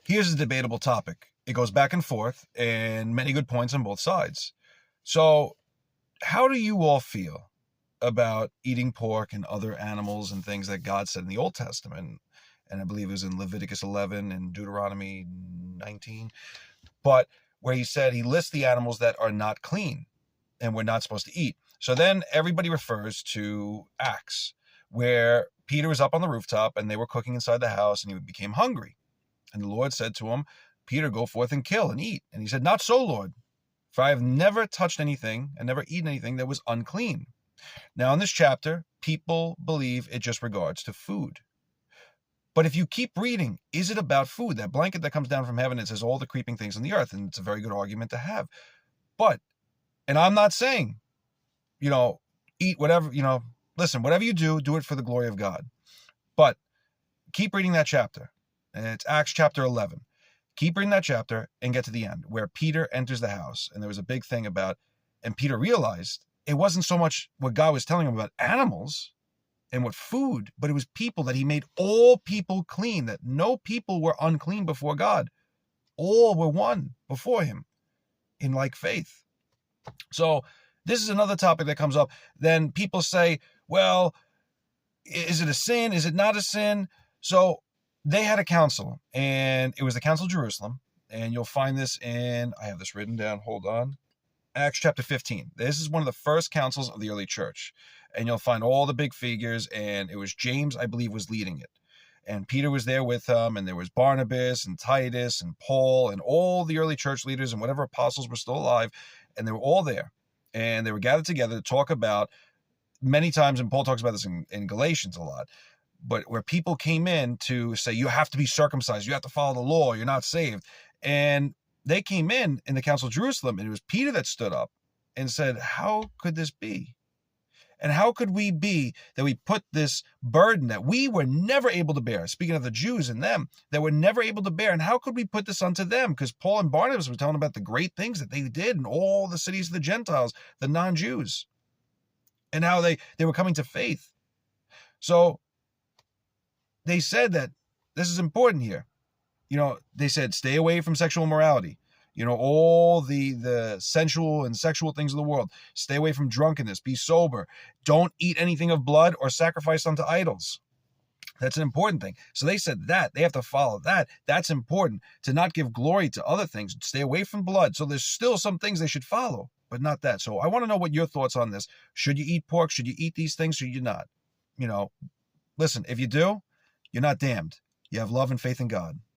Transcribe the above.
here's a debatable topic. It goes back and forth, and many good points on both sides. So how do you all feel about eating pork and other animals and things that God said in the Old Testament? And I believe it was in Leviticus 11 and Deuteronomy 19. But where he said he lists the animals that are not clean and we're not supposed to eat. So then everybody refers to Acts, where Peter was up on the rooftop and they were cooking inside the house and he became hungry. And the Lord said to him, Peter, go forth and kill and eat. And he said, not so, Lord, for I have never touched anything and never eaten anything that was unclean. Now in this chapter, people believe it just regards to food. But if you keep reading, is it about food? That blanket that comes down from heaven, it says all the creeping things on the earth, and it's a very good argument to have. But, and I'm not saying, eat whatever, listen, whatever you do, do it for the glory of God. But keep reading that chapter. And it's Acts chapter 11. Keep reading that chapter and get to the end where Peter enters the house. And there was a big thing about, and Peter realized it wasn't so much what God was telling him about animals and what food, but it was people, that he made all people clean, that no people were unclean before God. All were one before him in like faith. So this is another topic that comes up. Then people say, well, is it a sin? Is it not a sin? So they had a council, and it was the Council of Jerusalem. And you'll find this in, I have this written down, hold on, Acts chapter 15. This is one of the first councils of the early church. And you'll find all the big figures, and it was James, I believe, was leading it. And Peter was there with him, and there was Barnabas and Titus and Paul and all the early church leaders and whatever apostles were still alive. And they were all there. And they were gathered together to talk about, many times, and Paul talks about this in Galatians a lot, but where people came in to say, you have to be circumcised, you have to follow the law, you're not saved. And they came in the Council of Jerusalem, and it was Peter that stood up and said, how could this be? And how could we be that we put this burden that we were never able to bear, speaking of the Jews and them, that were never able to bear, and how could we put this onto them? Because Paul and Barnabas were telling about the great things that they did in all the cities of the Gentiles, the non-Jews, and how they were coming to faith. So they said that this is important here. They said, stay away from sexual immorality. All the sensual and sexual things of the world. Stay away from drunkenness. Be sober. Don't eat anything of blood or sacrifice unto idols. That's an important thing. So they said that. They have to follow that. That's important. To not give glory to other things. Stay away from blood. So there's still some things they should follow, but not that. So I want to know what your thoughts on this. Should you eat pork? Should you eat these things? Should you not? Listen, if you do, you're not damned. You have love and faith in God.